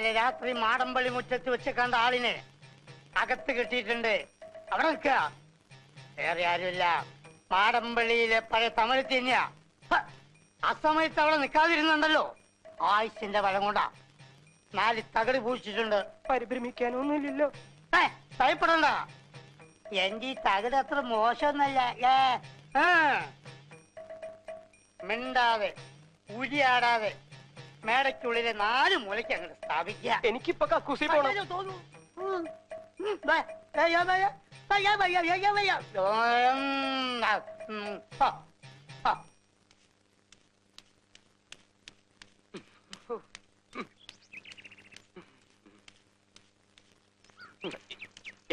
ഇന്നലെ രാത്രി മാടമ്പള്ളി മുറ്റത്ത് വെച്ച് കണ്ട ആളിനെ അകത്ത് കിട്ടിയിട്ടുണ്ട്. അവിടെ നിൽക്കുക. വേറെ ആരുമില്ല, മാടമ്പള്ളിയിലെ പഴയ തമിഴ് തന്നെയാ. ആ സമയത്ത് അവിടെ നിൽക്കാതിരുന്നുണ്ടല്ലോ, ആയുസിന്റെ ബലം കൊണ്ടാ. 4 തകടി പൂച്ചിട്ടുണ്ട്. പരിഭ്രമിക്കാനൊന്നുമില്ലല്ലോ. ഭയപ്പെടണ്ട, എന്റെ ഈ തകട് അത്ര മോശമൊന്നല്ല. മിണ്ടാതെ ഉരിയാടാതെ മേടയ്ക്കുള്ളിലെ 4 മൂലയ്ക്ക് അങ്ങോട്ട് സ്ഥാപിക്കുക. എനിക്കിപ്പൊ കക്കൂസി പോണം.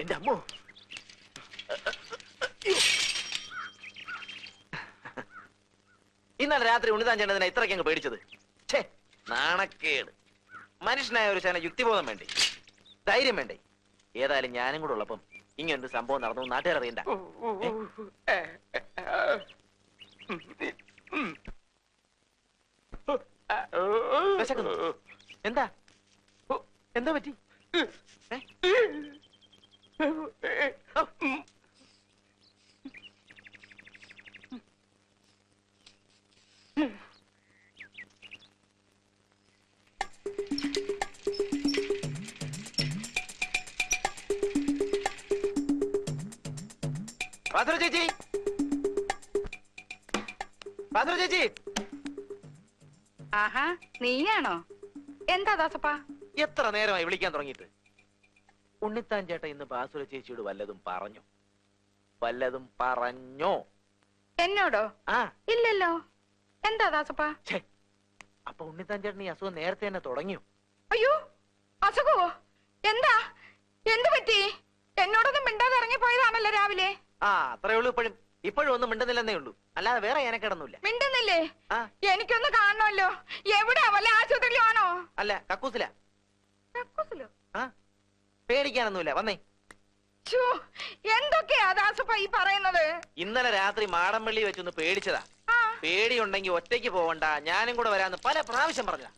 എന്റെ അമ്മോ, ഇന്നലെ രാത്രി ഉണ്ണിതാൻ ചേട്ടനെ ഇത്രയ്ക്ക് അങ്ങ് പേടിച്ചത്. ഛേ, നാണക്കേട്. മനുഷ്യനായ ഒരു ശന യുക്തിബോധം വേണ്ടേ, ധൈര്യം വേണ്ടേ? ഏതായാലും ഞാനും കൂടെ ഉള്ളപ്പം ഇങ്ങനൊരു സംഭവം നടന്നു നാട്ടുകാർ അറിയണ്ട. എന്താ എന്താ പറ്റി? ചേച്ചി, ചേച്ചി. ആഹാ, നീയാണോ? എന്താ ദാസപ്പാ? എത്ര നേരമായി വിളിക്കാൻ തുടങ്ങിയിട്ട്? ഉണ്ണിത്താൻ ചേട്ടൻ ഇന്ന് ബാസുര ചേച്ചിയോട് വല്ലതും പറഞ്ഞോ? വല്ലതും പറഞ്ഞോ? എന്നോടോ? ഇല്ലല്ലോ. എന്താ ദാസപ്പാ? അപ്പൊ ഉണ്ണിത്താൻ ചേട്ടൻ ഈ അസുഖം നേരത്തെ തന്നെ തുടങ്ങിയോ? അയ്യോ, അസുഖവോ? എന്താ? എന്ത് പറ്റി? എന്നോടൊന്നും മിണ്ടാതെ ഇറങ്ങിപ്പോയതാണല്ലോ രാവിലെ. അത്രേ ഉള്ളൂ. ഇപ്പോഴും ഒന്നും മിണ്ടുന്നില്ലെന്നേ ഉള്ളൂ, അല്ലാതെ വേറെ ഞാനക്കിടന്നില്ല. മിണ്ടുന്നില്ലേ? എനിക്കൊന്ന് കാണണമല്ലോ. എവിടെയാ? വല്ല ആശുപത്രിയിലും ആണോ? അല്ല, കക്കൂസില. കക്കൂസിലോ? പേടിക്കാനൊന്നുമില്ല, വന്നേ. എന്തൊക്കെയാ ദാസപ്പ ഈ പറയുന്നത്? ഇന്നലെ രാത്രി മാടമ്പള്ളി വെച്ചൊന്ന് പേടിച്ചതാ. പേടിയുണ്ടെങ്കിൽ ഒറ്റയ്ക്ക് പോവണ്ട, ഞാനും കൂടെ വരാന്ന് പല പ്രാവശ്യം പറഞ്ഞതാ.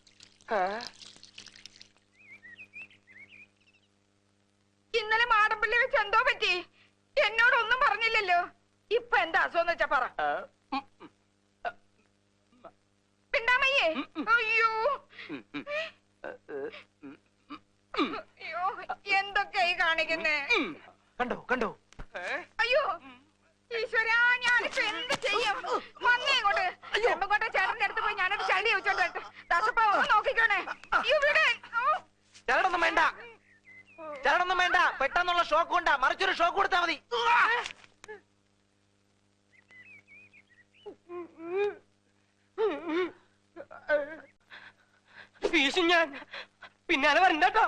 ഇന്നലെ മാടമ്പള്ളി വെച്ച് എന്തോ പറ്റി? എന്നോടൊന്നും പറഞ്ഞില്ലല്ലോ. ഇപ്പൊ എന്താ അസുഖം വെച്ചാ പറ. പിണ്ടാമയ്യേ? അയ്യോ അയ്യോ, എന്തൊക്കെയായി കാണിക്കുന്നേ? കണ്ടോ കണ്ടോ? അയ്യോ ഈശ്വരാ, ഞാനിപ്പോ എന്ത് ചെയ്യും? വന്നേ ഇങ്ങോട്ട്. ചെമ്പങ്കോട്ട ചേട്ടന്റെ അടുത്ത് പോയി ഞാനൊരു ചളി വെച്ചോട്ടെ. ദാസപ്പ ഒന്ന് നോക്കിക്കോണേ. ചരടൊന്നും വേണ്ട, ചരടൊന്നും വേണ്ട. പെട്ടെന്നുള്ള ഷോക്ക് കൊണ്ടാ, മറിച്ചൊരു ഷോക്ക് കൊടുത്താ മതി. ഫീസും ഞാൻ പിന്നാലെ വരണ്ടോ?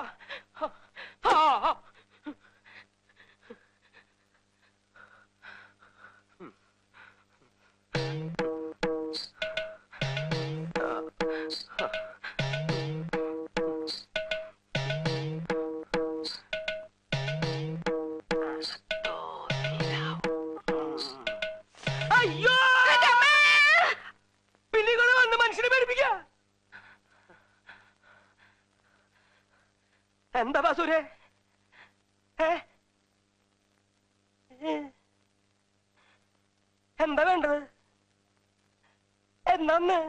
അയ്യോ, പിന്നികള് വന്ന് മനുഷ്യനെ പേടിപ്പിക്ക. എന്താ ബാസൂരെ? എന്താ വേണ്ടത്? എന്നാന്ന്?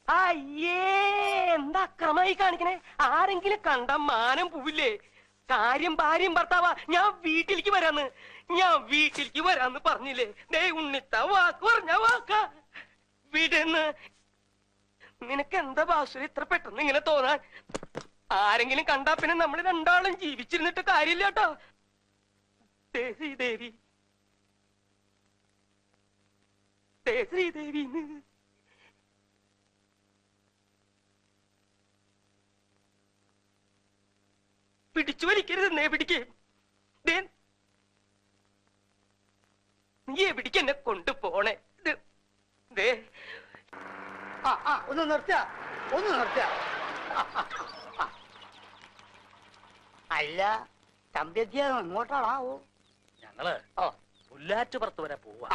അയ്യേ, എന്താ അക്രമായി കാണിക്കണേ? ആരെങ്കിലും കണ്ട മാനം പോവില്ലേ? കാര്യം ഭാര്യയും ഭർത്താവാ. ഞാൻ വീട്ടിലേക്ക് വരാന്ന് പറഞ്ഞില്ലേ? ദേ ഉണ്ണിത്ത വാക്ക് പറഞ്ഞ വാക്ക വിടുന്ന്. നിനക്ക് എന്താ ബാസുര ഇത്ര പെട്ടെന്ന് ഇങ്ങനെ തോന്നാൻ? ആരെങ്കിലും കണ്ടാ പിന്നെ നമ്മൾ രണ്ടാളും ജീവിച്ചിരുന്നിട്ട് കാര്യമില്ല കേട്ടോ. ശ്രീദേവി, ശ്രീദേവി പിടിച്ചു വലിക്കരുതെന്നേ. പിടിക്കേ, നീ എവിടേക്ക് എന്നെ കൊണ്ടുപോണേ? ഒന്ന് നിർത്തിയ, ഒന്ന് നിർത്തിയ. അല്ല തമ്പ്യധ്യാനം എങ്ങോട്ടാണാവോ? ഞങ്ങള് പുല്ലാറ്റുപുറത്ത് വരെ പോവാ.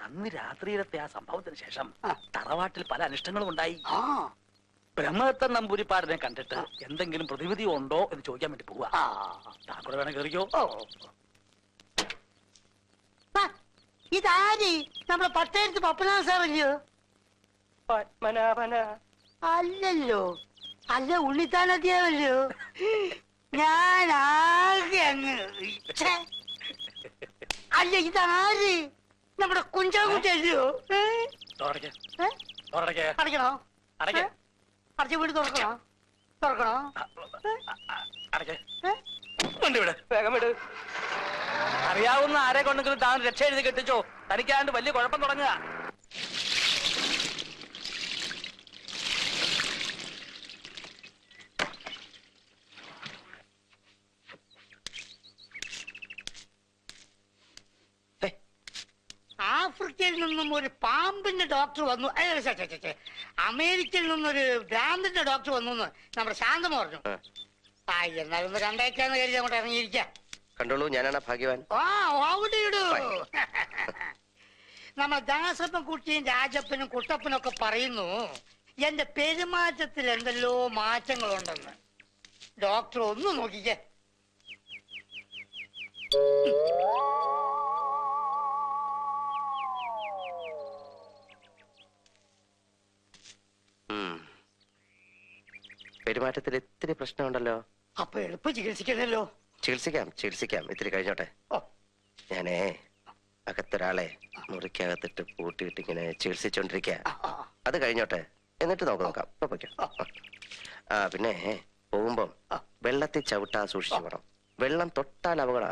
അന്ന് രാത്രിയിലത്തെ ആ സംഭവത്തിന് ശേഷം ആ. തറവാട്ടിൽ പല അനിഷ്ടങ്ങളും ഉണ്ടായി. ആ ബ്രഹ്മദത്തൻ നമ്പൂരിപ്പാടിനെ കണ്ടിട്ട് എന്തെങ്കിലും പ്രതിവിധി ഉണ്ടോ എന്ന് ചോദിക്കാൻ വേണ്ടി പോവാ. ആ താങ്കൂടെ വേണം കയറിക്കോ. ഓ ആ, ഇതാര് നമ്മുടെ പട്ടേരത്ത് പപ്പനാഥ സാറല്ലയോ? പത്മനാഭന അല്ലല്ലോ, അല്ല ഉണ്ണിത്താനത്തിയാവല്ലോ. ഞാൻ ആകെ അങ്ങ് ഛെ. അല്ല ഇതാര് നമ്മുടെ കുഞ്ചാകുട്ടിയല്ലയോ? തുറടയ്ക്ക്, ഏ? തുറടയ്ക്ക്, അടയ്ക്കണോ? അടയ്ക്ക്, അടച്ച വീട് തുറക്കണോ? തുറക്കണോ? അടയ്ക്ക്. ഏ? വണ്ടി വിട്. വേഗം വിട്. അറിയാവുന്ന ആരെ കൊണ്ടെങ്കിലും താൻ രക്ഷ എഴുതി കെട്ടിച്ചോ. തനിക്കാണ്ട് വലിയ കുഴപ്പം തുടങ്ങുക. ആഫ്രിക്കയിൽ നിന്നും ഒരു പാമ്പിന്റെ ഡോക്ടർ വന്നു. അമേരിക്കയിൽ നിന്നൊരു ഭ്രാന്തിന്റെ ഡോക്ടർ വന്നു എന്ന് നമ്മുടെ ശാന്തമ പറഞ്ഞു. ആ എന്നാലും ഒന്ന് കണ്ടേക്കാന്ന് കരുതി അങ്ങോട്ട് ഇറങ്ങിയിരിക്കാം. കണ്ടോളൂ, ഞാനാണ് ഭാഗ്യവാൻ. നമ്മൾ ദാസപ്പൻ കുട്ടിയും രാജപ്പനും കുട്ടപ്പനും ഒക്കെ പറയുന്നു എന്റെ പെരുമാറ്റത്തിൽ എന്തെല്ലോ മാറ്റങ്ങളുണ്ടെന്ന്. ഡോക്ടർ ഒന്ന് നോക്കിക്കേ. പെരുമാറ്റത്തിൽ ഇത്തിരി പ്രശ്നമുണ്ടല്ലോ. അപ്പൊ എളുപ്പം ചികിത്സിക്കണല്ലോ. ചികിത്സിക്കാം ഇത്തിരി കഴിഞ്ഞോട്ടെ. ഓ ഞാനേ അകത്തൊരാളെ മുറിക്കകത്തിട്ട് പൂട്ടിയിട്ട് ഇങ്ങനെ ചികിത്സിച്ചോണ്ടിരിക്കുക. അത് കഴിഞ്ഞോട്ടെ, എന്നിട്ട് നോക്കാം. ഇപ്പൊ പൊയ്ക്കോ. ആ പിന്നെ പോകുമ്പം വെള്ളത്തിൽ ചവിട്ടാ സൂക്ഷിച്ചു പോണം. വെള്ളം തൊട്ടാൽ അപകട.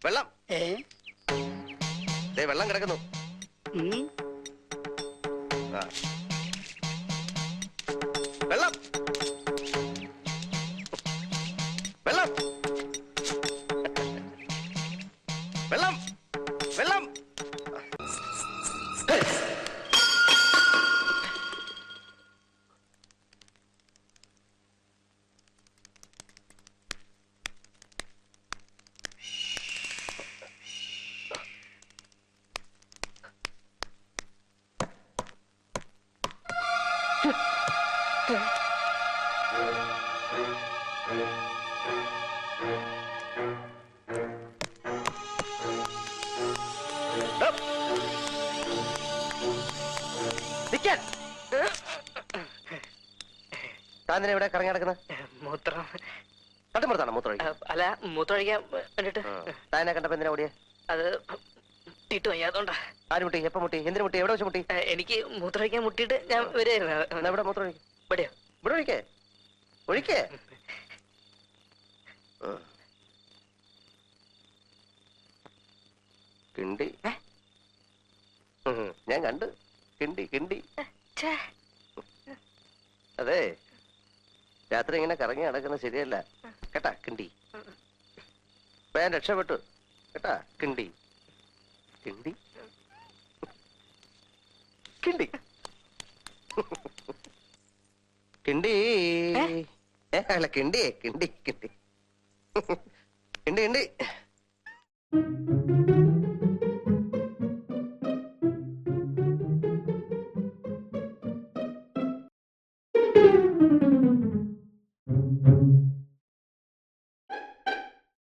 വെള്ളം വെള്ളം കിടക്കുന്നു. ആ. വെള്ളം വെള്ളം വെള്ളം വെള്ളം. താൻ ഇവിടെ കറങ്ങി നടക്കുന്നത്? മൂത്രം. തട്ടിപ്പുറത്താണോ മൂത്രം? അല്ല, മൂത്രം ഒഴിക്കാൻ വേണ്ടിട്ട്. താനെ കണ്ടപ്പോ എന്തിനാ ഓടിയ? അത് മുട്ടിട്ട് വയ്യാത്തോണ്ടാ. ആര് മുട്ടി? എപ്പ മുട്ടി? എന്തിനു മുട്ടി? എവിടെ വെച്ച് മുട്ടി? എനിക്ക് മൂത്രം ഒഴിക്കാൻ മുട്ടിയിട്ട് ഞാൻ വരുമായിരുന്നു. എവിടെ മൂത്രം ഒഴിക്കും? ഇവിടെയോ? ഇവിടെ ഒഴിക്കേ. കിണ്ടി ഞാൻ കണ്ട്. കിണ്ടി. അതെ, രാത്രി ഇങ്ങനെ കറങ്ങി നടക്കുന്നത് ശരിയല്ല കേട്ടാ. കിണ്ടി ഞാൻ രക്ഷപ്പെട്ടു കേട്ടാ. കിണ്ടി കിണ്ടി കിണ്ടി കിണ്ടി അല്ല കിണ്ടി കിണ്ടി കിണ്ടി കിണ്ടി കിണ്ടി.